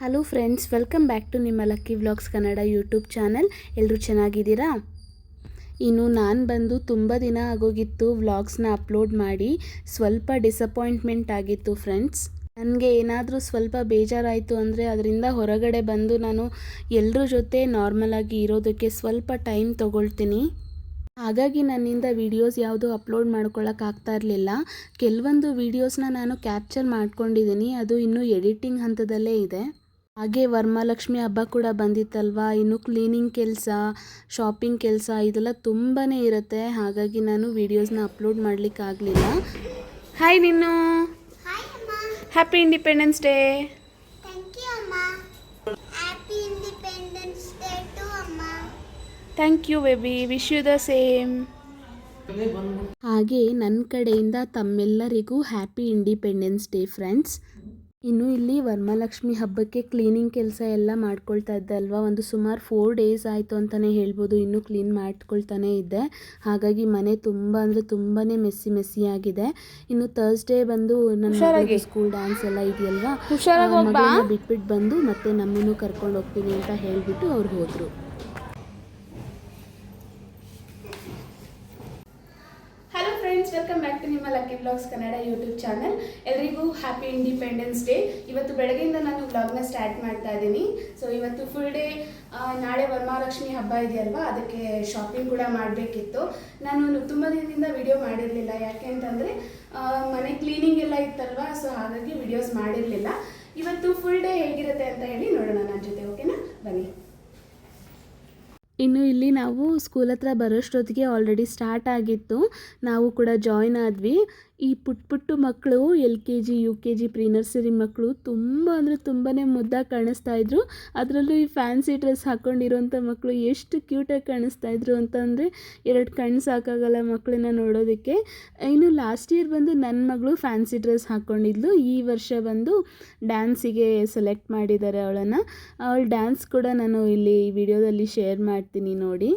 Hello friends, welcome back to ನಿಮ್ಮ lucky vlogs Kannada YouTube channel. ಎಲ್ಲರೂ ಚೆನ್ನಾಗಿದ್ದೀರಾ? ಇನ್ನು ನಾನು ಬಂದು ತುಂಬ ದಿನ ಆಗೋಗಿತ್ತು ವ್ಲಾಗ್ಸ್ನ ಅಪ್ಲೋಡ್ ಮಾಡಿ. ಸ್ವಲ್ಪ ಡಿಸಪಾಯಿಂಟ್ಮೆಂಟ್ ಆಗಿತ್ತು ಫ್ರೆಂಡ್ಸ್. ನನಗೆ ಏನಾದರೂ ಸ್ವಲ್ಪ ಬೇಜಾರಾಯಿತು ಅಂದರೆ ಅದರಿಂದ ಹೊರಗಡೆ ಬಂದು ನಾನು ಎಲ್ಲರ ಜೊತೆ ನಾರ್ಮಲಾಗಿ ಇರೋದಕ್ಕೆ ಸ್ವಲ್ಪ ಟೈಮ್ ತೊಗೊಳ್ತೀನಿ. ಹಾಗಾಗಿ ನನ್ನಿಂದ ವೀಡಿಯೋಸ್ ಯಾವುದು ಅಪ್ಲೋಡ್ ಮಾಡ್ಕೊಳ್ಳೋಕ್ಕಾಗ್ತಾ ಇರಲಿಲ್ಲ. ಕೆಲವೊಂದು ವೀಡಿಯೋಸ್ನ ನಾನು ಕ್ಯಾಪ್ಚರ್ ಮಾಡ್ಕೊಂಡಿದ್ದೀನಿ, ಅದು ಇನ್ನೂ ಎಡಿಟಿಂಗ್ ಹಂತದಲ್ಲೇ ಇದೆ. ಹಾಗೆ ವರಮಹಾಲಕ್ಷ್ಮಿ ಹಬ್ಬ ಕೂಡ ಬಂದಿತ್ತಲ್ವಾ, ಇನ್ನು ಕ್ಲೀನಿಂಗ್ ಕೆಲಸ, ಶಾಪಿಂಗ್ ಕೆಲಸ ಇದೆಲ್ಲ ತುಂಬಾ ಇರುತ್ತೆ. ಹಾಗಾಗಿ ನಾನು ವೀಡಿಯೋಸ್ನ ಅಪ್ಲೋಡ್ ಮಾಡಲಿಕ್ಕಾಗಲಿಲ್ಲ. ಹಾಯ್ ನಿನ್ನು, happy independence day. Thank you baby, wish you the same. ಹಾಗೆ ನನ್ನ ಕಡೆಯಿಂದ ತಮ್ಮೆಲ್ಲರಿಗೂ ಹ್ಯಾಪಿ ಇಂಡಿಪೆಂಡೆನ್ಸ್ ಡೇ ಫ್ರೆಂಡ್ಸ್. ಇನ್ನು ಇಲ್ಲಿ ವರಮಹಾಲಕ್ಷ್ಮಿ ಹಬ್ಬಕ್ಕೆ ಕ್ಲೀನಿಂಗ್ ಕೆಲಸ ಎಲ್ಲ ಮಾಡ್ಕೊಳ್ತಾ ಇದ್ದೆ ಅಲ್ವಾ, ಒಂದು ಸುಮಾರು 4 ಡೇಸ್ ಆಯಿತು ಅಂತಲೇ ಹೇಳ್ಬೋದು. ಇನ್ನೂ ಕ್ಲೀನ್ ಮಾಡ್ಕೊಳ್ತಾನೆ ಇದ್ದೆ. ಹಾಗಾಗಿ ಮನೆ ತುಂಬ ಅಂದರೆ ತುಂಬಾ ಮೆಸ್ಸಿ ಆಗಿದೆ. ಇನ್ನು ಥರ್ಸ್ಡೇ ಬಂದು ನನ್ನ ಸ್ಕೂಲ್ ಡ್ಯಾನ್ಸ್ ಎಲ್ಲ ಇದೆಯಲ್ವಾ, ಮಗಳನ್ನ ಬಿಟ್ಬಿಟ್ಟು ಬಂದು ಮತ್ತೆ ನಮ್ಮನ್ನು ಕರ್ಕೊಂಡು ಹೋಗ್ತೀನಿ ಅಂತ ಹೇಳಿಬಿಟ್ಟು ಅವ್ರು ಹೋದರು. ವೆಲ್ಕಮ್ ಬ್ಯಾಕ್ ಟು ನಿಮ್ಮ lucky vlogs Kannada YouTube channel. ಎಲ್ಲರಿಗೂ ಹ್ಯಾಪಿ ಇಂಡಿಪೆಂಡೆನ್ಸ್ ಡೇ. ಇವತ್ತು ಬೆಳಗ್ಗೆಯಿಂದ ನಾನು ವ್ಲಾಗ್ನ ಸ್ಟಾರ್ಟ್ ಮಾಡ್ತಾ ಇದ್ದೀನಿ. ಸೊ ಇವತ್ತು ಫುಲ್ ಡೇ, ನಾಳೆ ವರಮಹಾಲಕ್ಷ್ಮಿ ಹಬ್ಬ ಇದೆಯಲ್ವಾ, ಅದಕ್ಕೆ ಶಾಪಿಂಗ್ ಕೂಡ ಮಾಡಬೇಕಿತ್ತು. ನಾನು ತುಂಬ ದಿನದಿಂದ ವಿಡಿಯೋ ಮಾಡಿರಲಿಲ್ಲ, ಯಾಕೆ ಅಂತಂದರೆ ಮನೆ ಕ್ಲೀನಿಂಗ್ ಎಲ್ಲ ಇತ್ತಲ್ವಾ, ಸೊ ಹಾಗಾಗಿ ವಿಡಿಯೋಸ್ ಮಾಡಿರಲಿಲ್ಲ. ಇವತ್ತು ಫುಲ್ ಡೇ ಹೇಗಿರುತ್ತೆ ಅಂತ ಹೇಳಿ ನೋಡೋಣ ನನ್ನ ಜೊತೆ, ಓಕೆನಾ? ಬನ್ನಿ. ಇನ್ನು ಇಲ್ಲಿ ನಾವು ಸ್ಕೂಲ್ ಹತ್ರ ಬರೋಷ್ಟೊತ್ತಿಗೆ ಆಲ್ರೆಡಿ ಸ್ಟಾರ್ಟ್ ಆಗಿತ್ತು. ನಾವು ಕೂಡ ಜಾಯ್ನ್ ಆದ್ವಿ. ಈ ಪುಟ್ಟು ಮಕ್ಕಳು LKG UKG ಪ್ರೀ ನರ್ಸರಿ ಮಕ್ಕಳು ತುಂಬ ಅಂದರೆ ತುಂಬಾ ಮುದ್ದಾಗಿ ಕಾಣಿಸ್ತಾ ಇದ್ರು. ಅದರಲ್ಲೂ ಈ ಫ್ಯಾನ್ಸಿ ಡ್ರೆಸ್ ಹಾಕ್ಕೊಂಡಿರೋಂಥ ಮಕ್ಕಳು ಎಷ್ಟು ಕ್ಯೂಟಾಗಿ ಕಾಣಿಸ್ತಾ ಇದ್ರು ಅಂತಂದರೆ 2 ಕಣ್ಣು ಸಾಕಾಗಲ್ಲ ಮಕ್ಕಳನ್ನ ನೋಡೋದಕ್ಕೆ. ಇನ್ನು ಲಾಸ್ಟ್ ಇಯರ್ ಬಂದು ನನ್ನ ಮಗಳು ಫ್ಯಾನ್ಸಿ ಡ್ರೆಸ್ ಹಾಕ್ಕೊಂಡಿದ್ಲು. ಈ ವರ್ಷ ಬಂದು ಡ್ಯಾನ್ಸಿಗೆ ಸೆಲೆಕ್ಟ್ ಮಾಡಿದ್ದಾರೆ ಅವಳನ್ನು. ಅವಳ ಡ್ಯಾನ್ಸ್ ಕೂಡ ನಾನು ಇಲ್ಲಿ ಈ ವಿಡಿಯೋದಲ್ಲಿ ಶೇರ್ ಮಾಡ್ತೀನಿ ನೋಡಿ.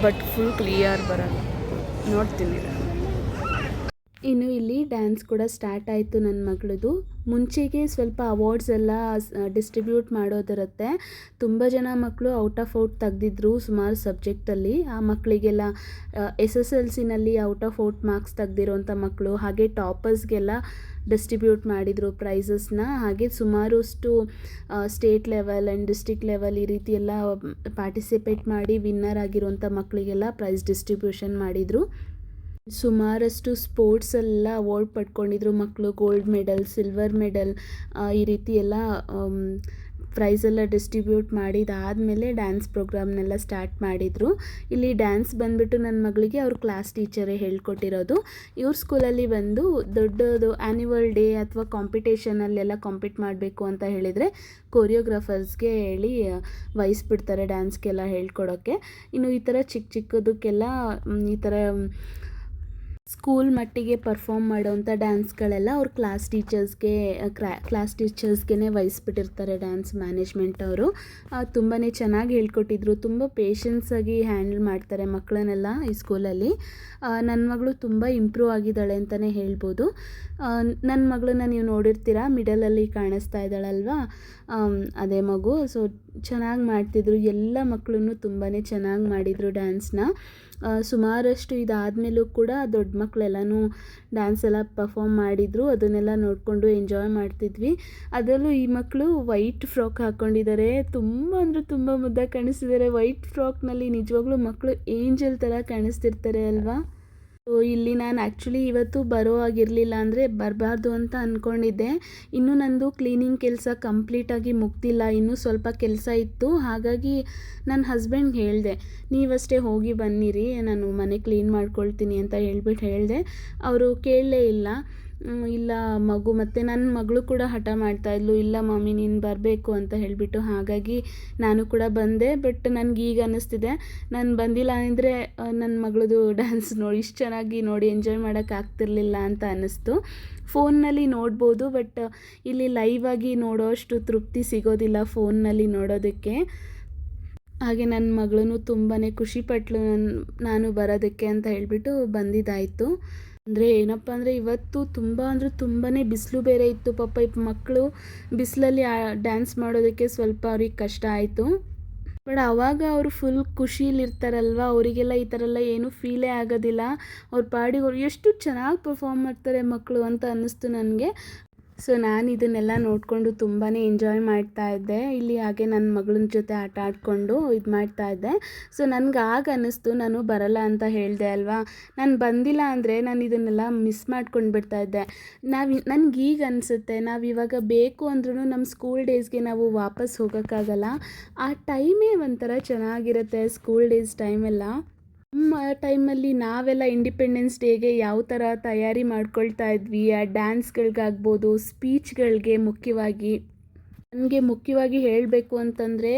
ಬಟ್ ಫುಲ್ ಕ್ಲಿಯರ್ ಬರೋಲ್ಲ, ನೋಡ್ತೀನಿ. ಇನ್ನು ಇಲ್ಲಿ ಡ್ಯಾನ್ಸ್ ಕೂಡ ಸ್ಟಾರ್ಟ್ ಆಯಿತು ನನ್ನ ಮಗಳದು. ಮುಂಚೆಗೆ ಸ್ವಲ್ಪ ಅವಾರ್ಡ್ಸ್ ಎಲ್ಲ ಡಿಸ್ಟ್ರಿಬ್ಯೂಟ್ ಮಾಡೋದಿರುತ್ತೆ. ತುಂಬ ಜನ ಮಕ್ಕಳು ಔಟ್ ತೆಗೆದಿದ್ರು ಸುಮಾರು ಸಬ್ಜೆಕ್ಟಲ್ಲಿ. ಆ ಮಕ್ಕಳಿಗೆಲ್ಲ SSLCನಲ್ಲಿ ಔಟ್ ಆಫ್ ಔಟ್ ಮಾರ್ಕ್ಸ್ ತೆಗೆದಿರೋಂಥ ಮಕ್ಕಳು, ಹಾಗೆ ಟಾಪರ್ಸ್ಗೆಲ್ಲ ಡಿಸ್ಟ್ರಿಬ್ಯೂಟ್ ಮಾಡಿದರು ಪ್ರೈಸಸ್ನ. ಹಾಗೆ ಸುಮಾರಷ್ಟು state level and district level ಈ ರೀತಿ ಎಲ್ಲ ಪಾರ್ಟಿಸಿಪೇಟ್ ಮಾಡಿ ವಿನ್ನರ್ ಆಗಿರೋಂಥ ಮಕ್ಕಳಿಗೆಲ್ಲ ಪ್ರೈಸ್ ಡಿಸ್ಟ್ರಿಬ್ಯೂಷನ್ ಮಾಡಿದರು. ಸುಮಾರಷ್ಟು ಸ್ಪೋರ್ಟ್ಸೆಲ್ಲ ಅವಾರ್ಡ್ ಪಡ್ಕೊಂಡಿದ್ರು ಮಕ್ಕಳು. ಗೋಲ್ಡ್ ಮೆಡಲ್, ಸಿಲ್ವರ್ ಮೆಡಲ್ ಈ ರೀತಿ ಎಲ್ಲ ಪ್ರೈಸೆಲ್ಲ ಡಿಸ್ಟ್ರಿಬ್ಯೂಟ್ ಮಾಡಿದಾದಮೇಲೆ ಡ್ಯಾನ್ಸ್ ಪ್ರೋಗ್ರಾಮ್ನೆಲ್ಲ ಸ್ಟಾರ್ಟ್ ಮಾಡಿದರು. ಇಲ್ಲಿ ಡ್ಯಾನ್ಸ್ ಬಂದುಬಿಟ್ಟು ನನ್ನ ಮಗಳಿಗೆ ಅವ್ರ ಕ್ಲಾಸ್ ಟೀಚರೇ ಹೇಳ್ಕೊಟ್ಟಿರೋದು. ಇವ್ರ ಸ್ಕೂಲಲ್ಲಿ ಬಂದು ದೊಡ್ಡದು ಆ್ಯನ್ಯುವಲ್ ಡೇ ಅಥವಾ ಕಾಂಪಿಟೇಷನಲ್ಲೆಲ್ಲ ಕಾಂಪೀಟ್ ಮಾಡಬೇಕು ಅಂತ ಹೇಳಿದರೆ ಕೊರಿಯೋಗ್ರಾಫರ್ಸ್ಗೆ ಹೇಳಿ ವಹಿಸ್ಬಿಡ್ತಾರೆ ಡ್ಯಾನ್ಸ್ಗೆಲ್ಲ ಹೇಳ್ಕೊಡೋಕ್ಕೆ. ಇನ್ನು ಈ ಥರ ಚಿಕ್ಕದಕ್ಕೆಲ್ಲ ಈ ಥರ ಸ್ಕೂಲ್ ಮಟ್ಟಿಗೆ ಪರ್ಫಾರ್ಮ್ ಮಾಡೋವಂಥ ಡ್ಯಾನ್ಸ್ಗಳೆಲ್ಲ ಅವ್ರ ಕ್ಲಾಸ್ ಟೀಚರ್ಸ್ಗೆ ವಹಿಸ್ಬಿಟ್ಟಿರ್ತಾರೆ ಡ್ಯಾನ್ಸ್ ಮ್ಯಾನೇಜ್ಮೆಂಟ್ ಅವರು. ತುಂಬಾ ಚೆನ್ನಾಗಿ ಹೇಳ್ಕೊಟ್ಟಿದ್ರು. ತುಂಬ ಪೇಷನ್ಸಾಗಿ ಹ್ಯಾಂಡಲ್ ಮಾಡ್ತಾರೆ ಮಕ್ಕಳನ್ನೆಲ್ಲ ಈ ಸ್ಕೂಲಲ್ಲಿ. ನನ್ನ ಮಗಳು ತುಂಬ ಇಂಪ್ರೂವ್ ಆಗಿದ್ದಾಳೆ ಅಂತಲೇ ಹೇಳ್ಬೋದು. ನನ್ನ ಮಗಳನ್ನ ನೀವು ನೋಡಿರ್ತೀರ, ಮಿಡಲಲ್ಲಿ ಕಾಣಿಸ್ತಾ ಇದ್ದಾಳಲ್ವಾ, ಅದೇ ಮಗು. ಸೊ ಚೆನ್ನಾಗಿ ಮಾಡ್ತಿದ್ರು. ಎಲ್ಲ ಮಕ್ಕಳನ್ನು ತುಂಬಾ ಚೆನ್ನಾಗಿ ಮಾಡಿದರು ಡ್ಯಾನ್ಸ್ನ. ಸುಮಾರಷ್ಟು ಇದಾದಮೇಲೂ ಕೂಡ ದೊಡ್ಡ ಮಕ್ಕಳೆಲ್ಲನೂ ಡ್ಯಾನ್ಸ್ ಎಲ್ಲ ಪರ್ಫಾರ್ಮ್ ಮಾಡಿದರು. ಅದನ್ನೆಲ್ಲ ನೋಡಿಕೊಂಡು ಎಂಜಾಯ್ ಮಾಡ್ತಿದ್ವಿ. ಅದರಲ್ಲೂ ಈ ಮಕ್ಕಳು ವೈಟ್ ಫ್ರಾಕ್ ಹಾಕ್ಕೊಂಡಿದ್ದಾರೆ. ತುಂಬ ಅಂದರೆ ತುಂಬ ಮುದ್ದಾಗಿ ಕಾಣಿಸ್ತಿದ್ದಾರೆ. ವೈಟ್ ಫ್ರಾಕ್ನಲ್ಲಿ ನಿಜವಾಗ್ಲೂ ಮಕ್ಕಳು ಏಂಜಲ್ ಥರ ಕಾಣಿಸ್ತಿರ್ತಾರೆ ಅಲ್ವಾ. ಸೊ ಇಲ್ಲಿ ನಾನು ಆ್ಯಕ್ಚುಲಿ ಇವತ್ತು ಬರೋ ಆಗಿರಲಿಲ್ಲ, ಅಂದರೆ ಬರಬಾರ್ದು ಅಂತ ಅಂದ್ಕೊಂಡಿದ್ದೆ. ಇನ್ನೂ ನಂದು ಕ್ಲೀನಿಂಗ್ ಕೆಲಸ ಕಂಪ್ಲೀಟಾಗಿ ಮುಗ್ದಿಲ್ಲ, ಇನ್ನೂ ಸ್ವಲ್ಪ ಕೆಲಸ ಇತ್ತು. ಹಾಗಾಗಿ ನನ್ನ ಹಸ್ಬೆಂಡ್ಗೆ ಹೇಳಿದೆ, ನೀವಷ್ಟೇ ಹೋಗಿ ಬನ್ನಿರಿ, ನಾನು ಮನೆ ಕ್ಲೀನ್ ಮಾಡ್ಕೊಳ್ತೀನಿ ಅಂತ ಹೇಳಿದೆ. ಅವರು ಕೇಳಲೇ ಇಲ್ಲ. ಇಲ್ಲ ಮಗು, ಮತ್ತು ನನ್ನ ಮಗಳು ಕೂಡ ಹಠ ಮಾಡ್ತಾಯಿದ್ಲು, ಇಲ್ಲ ಮಮ್ಮಿ ನೀನು ಬರಬೇಕು ಅಂತ ಹೇಳಿಬಿಟ್ಟು. ಹಾಗಾಗಿ ನಾನು ಕೂಡ ಬಂದೆ. ಬಟ್ ನನಗೀಗ ಅನ್ನಿಸ್ತಿದೆ, ನಾನು ಬಂದಿಲ್ಲ ಅಂದರೆ ನನ್ನ ಮಗಳದು ಡ್ಯಾನ್ಸ್ ಇಷ್ಟು ಚೆನ್ನಾಗಿ ನೋಡಿ ಎಂಜಾಯ್ ಮಾಡೋಕ್ಕಾಗ್ತಿರ್ಲಿಲ್ಲ ಅಂತ ಅನ್ನಿಸ್ತು. ಫೋನ್ನಲ್ಲಿ ನೋಡ್ಬೋದು, ಬಟ್ ಇಲ್ಲಿ ಲೈವ್ ಆಗಿ ನೋಡೋ ಅಷ್ಟು ತೃಪ್ತಿ ಸಿಗೋದಿಲ್ಲ ಫೋನ್ನಲ್ಲಿ ನೋಡೋದಕ್ಕೆ. ಹಾಗೆ ನನ್ನ ಮಗಳೂ ತುಂಬಾ ಖುಷಿಪಟ್ಲು ನಾನು ಬರೋದಕ್ಕೆ ಅಂತ ಹೇಳಿಬಿಟ್ಟು ಬಂದಿದ್ದಾಯಿತು. ಅಂದರೆ ಏನಪ್ಪ ಅಂದರೆ ಇವತ್ತು ತುಂಬ ಅಂದರೆ ತುಂಬಾ ಬಿಸಿಲು ಬೇರೆ ಇತ್ತು. ಪಾಪ ಈ ಮಕ್ಕಳು ಬಿಸಿಲಲ್ಲಿ ಡ್ಯಾನ್ಸ್ ಮಾಡೋದಕ್ಕೆ ಸ್ವಲ್ಪ ಅವ್ರಿಗೆ ಕಷ್ಟ ಆಯಿತು. ಬಟ್ ಆವಾಗ ಅವರು ಫುಲ್ ಖುಷಿಲಿರ್ತಾರಲ್ವ, ಅವರಿಗೆಲ್ಲ ಈ ಥರ ಎಲ್ಲ ಏನೂ ಫೀಲೇ ಆಗೋದಿಲ್ಲ. ಅವ್ರ ಪಾಡಿಗೆ ಅವ್ರು ಎಷ್ಟು ಚೆನ್ನಾಗಿ ಪರ್ಫಾರ್ಮ್ ಮಾಡ್ತಾರೆ ಮಕ್ಕಳು ಅಂತ ಅನ್ನಿಸ್ತು ನನಗೆ. ಸೊ ನಾನು ಇದನ್ನೆಲ್ಲ ನೋಡಿಕೊಂಡು ತುಂಬಾ ಎಂಜಾಯ್ ಮಾಡ್ತಾ ಇದ್ದೆ ಇಲ್ಲಿ. ಹಾಗೆ ನನ್ನ ಮಗಳ ಜೊತೆ ಆಟ ಆಡಿಕೊಂಡು ಇದು ಮಾಡ್ತಾ ಇದ್ದೆ. ಸೊ ನನಗೆ ಆಗ ಅನ್ನಿಸ್ತು ನಾನು ಬರಲ್ಲ ಅಂತ ಹೇಳಿದೆ ಅಲ್ವಾ, ನಾನು ಬಂದಿಲ್ಲ ಅಂದರೆ ನಾನು ಇದನ್ನೆಲ್ಲ ಮಿಸ್ ಮಾಡ್ಕೊಂಡು ಬಿಡ್ತಾ ಇದ್ದೆ. ನನಗೀಗ ಅನಿಸುತ್ತೆ ನಾವಿವಾಗ ಬೇಕು ಅಂದ್ರೂ ನಮ್ಮ ಸ್ಕೂಲ್ ಡೇಸ್ಗೆ ನಾವು ವಾಪಸ್ ಹೋಗೋಕ್ಕಾಗಲ್ಲ. ಆ ಟೈಮೇ ಒಂಥರ ಚೆನ್ನಾಗಿರುತ್ತೆ, ಸ್ಕೂಲ್ ಡೇಸ್ ಟೈಮೆಲ್ಲ. ನಮ್ಮ ಟೈಮಲ್ಲಿ ನಾವೆಲ್ಲ ಇಂಡಿಪೆಂಡೆನ್ಸ್ ಡೇಗೆ ಯಾವ ಥರ ತಯಾರಿ ಮಾಡ್ಕೊಳ್ತಾ ಇದ್ವಿ, ಆ ಡ್ಯಾನ್ಸ್ಗಳಿಗಾಗ್ಬೋದು, ಸ್ಪೀಚ್ಗಳಿಗೆ ಮುಖ್ಯವಾಗಿ. ನನಗೆ ಮುಖ್ಯವಾಗಿ ಹೇಳಬೇಕು ಅಂತಂದರೆ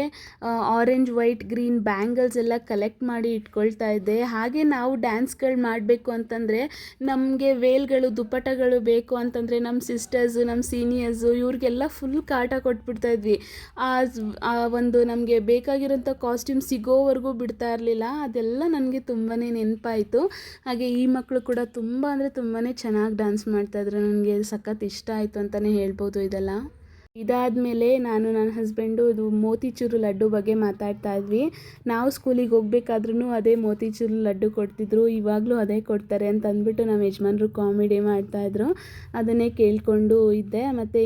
ಆರೆಂಜ್, ವೈಟ್, ಗ್ರೀನ್ ಬ್ಯಾಂಗಲ್ಸ್ ಎಲ್ಲ ಕಲೆಕ್ಟ್ ಮಾಡಿ ಇಟ್ಕೊಳ್ತಾ ಇದ್ದೆ. ಹಾಗೆ ನಾವು ಡ್ಯಾನ್ಸ್ಗಳು ಮಾಡಬೇಕು ಅಂತಂದರೆ ನಮಗೆ ವೇಲ್ಗಳು, ದುಪ್ಪಟಗಳು ಬೇಕು ಅಂತಂದರೆ ನಮ್ಮ ಸಿಸ್ಟರ್ಸು, ನಮ್ಮ ಸೀನಿಯರ್ಸು ಇವ್ರಿಗೆಲ್ಲ ಫುಲ್ ಕಾಟ ಕೊಟ್ಬಿಡ್ತಾ ಇದ್ವಿ. ಆ ಒಂದು ನಮಗೆ ಬೇಕಾಗಿರೋಂಥ ಕಾಸ್ಟ್ಯೂಮ್ ಸಿಗೋವರೆಗೂ ಬಿಡ್ತಾ ಇರಲಿಲ್ಲ. ಅದೆಲ್ಲ ನನಗೆ ತುಂಬಾ ನೆನಪಾಯಿತು. ಹಾಗೆ ಈ ಮಕ್ಕಳು ಕೂಡ ತುಂಬ ಅಂದರೆ ತುಂಬಾ ಚೆನ್ನಾಗಿ ಡ್ಯಾನ್ಸ್ ಮಾಡ್ತಾಯಿದ್ರು. ನನಗೆ ಸಖತ್ ಇಷ್ಟ ಆಯಿತು ಅಂತಲೇ ಹೇಳ್ಬೋದು ಇದೆಲ್ಲ. ಇದಾದಮೇಲೆ ನಾನು ನನ್ನ ಹಸ್ಬೆಂಡು ಇದು ಮೋತಿಚೂರು ಲಡ್ಡು ಬಗ್ಗೆ ಮಾತಾಡ್ತಾ ಇದ್ವಿ. ನಾವು ಸ್ಕೂಲಿಗೆ ಹೋಗ್ಬೇಕಾದ್ರೂ ಅದೇ ಮೋತಿಚೂರು ಲಡ್ಡು ಕೊಡ್ತಿದ್ರು, ಇವಾಗಲೂ ಅದೇ ಕೊಡ್ತಾರೆ ಅಂತ ಅಂದ್ಬಿಟ್ಟು ನಮ್ಮ ಯಜಮಾನ್ರು ಕಾಮಿಡಿ ಮಾಡ್ತಾಯಿದ್ರು. ಅದನ್ನೇ ಕೇಳಿಕೊಂಡು ಇದ್ದೆ. ಮತ್ತು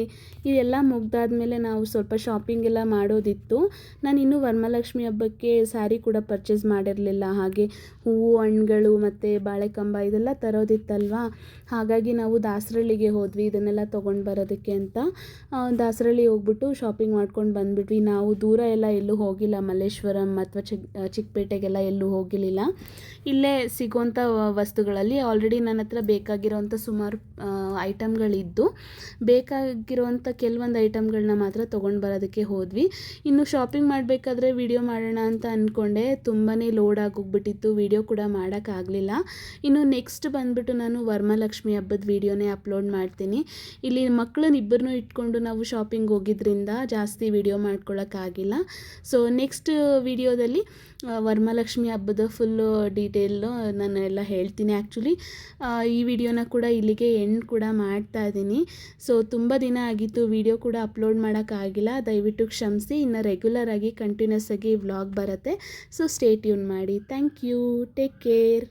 ಇದೆಲ್ಲ ಮುಗ್ದಾದ್ಮೇಲೆ ನಾವು ಸ್ವಲ್ಪ ಶಾಪಿಂಗ್ ಎಲ್ಲ ಮಾಡೋದಿತ್ತು. ನಾನು ಇನ್ನೂ ವರಮಹಾಲಕ್ಷ್ಮಿ ಹಬ್ಬಕ್ಕೆ ಸ್ಯಾರಿ ಕೂಡ ಪರ್ಚೇಸ್ ಮಾಡಿರಲಿಲ್ಲ. ಹಾಗೆ ಹೂವು, ಹಣ್ಣುಗಳು ಮತ್ತು ಬಾಳೆಕಂಬ ಇದೆಲ್ಲ ತರೋದಿತ್ತಲ್ವ. ಹಾಗಾಗಿ ನಾವು ದಾಸರಳ್ಳಿಗೆ ಹೋದ್ವಿ ಇದನ್ನೆಲ್ಲ ತೊಗೊಂಡು ಬರೋದಕ್ಕೆ ಅಂತ. ದಾಸರಳ್ಳಿ ಹೋಗ್ಬಿಟ್ಟು ಶಾಪಿಂಗ್ ಮಾಡ್ಕೊಂಡು ಬಂದುಬಿಟ್ವಿ. ನಾವು ದೂರ ಎಲ್ಲ ಎಲ್ಲೂ ಹೋಗಿಲ್ಲ, ಮಲ್ಲೇಶ್ವರಂ ಅಥವಾ ಚಿಕ್ಕಪೇಟೆಗೆಲ್ಲ ಎಲ್ಲೂ ಹೋಗಿರಲಿಲ್ಲ. ಇಲ್ಲೇ ಸಿಗೋಂಥ ವಸ್ತುಗಳಲ್ಲಿ ಆಲ್ರೆಡಿ ನನ್ನ ಹತ್ರ ಬೇಕಾಗಿರೋವಂಥ ಸುಮಾರು ಐಟಮ್ಗಳಿದ್ದು, ಬೇಕಾಗಿರೋವಂಥ ಕೆಲವೊಂದು ಐಟಮ್ಗಳನ್ನ ಮಾತ್ರ ತೊಗೊಂಡು ಬರೋದಕ್ಕೆ ಹೋದ್ವಿ. ಇನ್ನು ಶಾಪಿಂಗ್ ಮಾಡಬೇಕಾದ್ರೆ ವಿಡಿಯೋ ಮಾಡೋಣ ಅಂತ ಅಂದ್ಕೊಂಡೆ, ತುಂಬಾ ಲೋಡ್ ಆಗೋಗ್ಬಿಟ್ಟಿತ್ತು, ವಿಡಿಯೋ ಕೂಡ ಮಾಡೋಕ್ಕಾಗಲಿಲ್ಲ. ಇನ್ನು ನೆಕ್ಸ್ಟ್ ಬಂದುಬಿಟ್ಟು ನಾನು ವರಮಹಾಲಕ್ಷ್ಮಿ ಹಬ್ಬದ ವಿಡಿಯೋನೇ ಅಪ್ಲೋಡ್ ಮಾಡ್ತೀನಿ. ಇಲ್ಲಿ ಮಕ್ಕಳನ್ನ ಇಬ್ಬರನ್ನೂ ಇಟ್ಕೊಂಡು ನಾವು ಶಾಪಿಂಗ್ ಹೋಗಿದ್ರಿಂದ ಜಾಸ್ತಿ ವಿಡಿಯೋ ಮಾಡ್ಕೊಳ್ಳೋಕ್ಕಾಗಿಲ್ಲ. ಸೊ ನೆಕ್ಸ್ಟ್ ವಿಡಿಯೋದಲ್ಲಿ ವರಮಹಾಲಕ್ಷ್ಮಿ ಹಬ್ಬದ ಫುಲ್ಲು ಡೀಟೇಲು ನಾನು ಎಲ್ಲ ಹೇಳ್ತೀನಿ. ಆ್ಯಕ್ಚುಲಿ ಈ ವಿಡಿಯೋನ ಕೂಡ ಇಲ್ಲಿಗೆ ಎಂಡ್ ಕೂಡ ಮಾಡ್ತಾ ಇದ್ದೀನಿ. ಸೊ ತುಂಬ ದಿನ ಆಗಿತ್ತು, ವಿಡಿಯೋ ಕೂಡ ಅಪ್ಲೋಡ್ ಮಾಡೋಕ್ಕಾಗಿಲ್ಲ, ದಯವಿಟ್ಟು ಕ್ಷಮಿಸಿ. ಇನ್ನು ರೆಗ್ಯುಲರ್ ಆಗಿ ಕಂಟಿನ್ಯೂಸ್ ಆಗಿ ವ್ಲಾಗ್ ಬರುತ್ತೆ. ಸೊ ಸ್ಟೇ ಟ್ಯೂನ್ ಮಾಡಿ. Thank you, take care.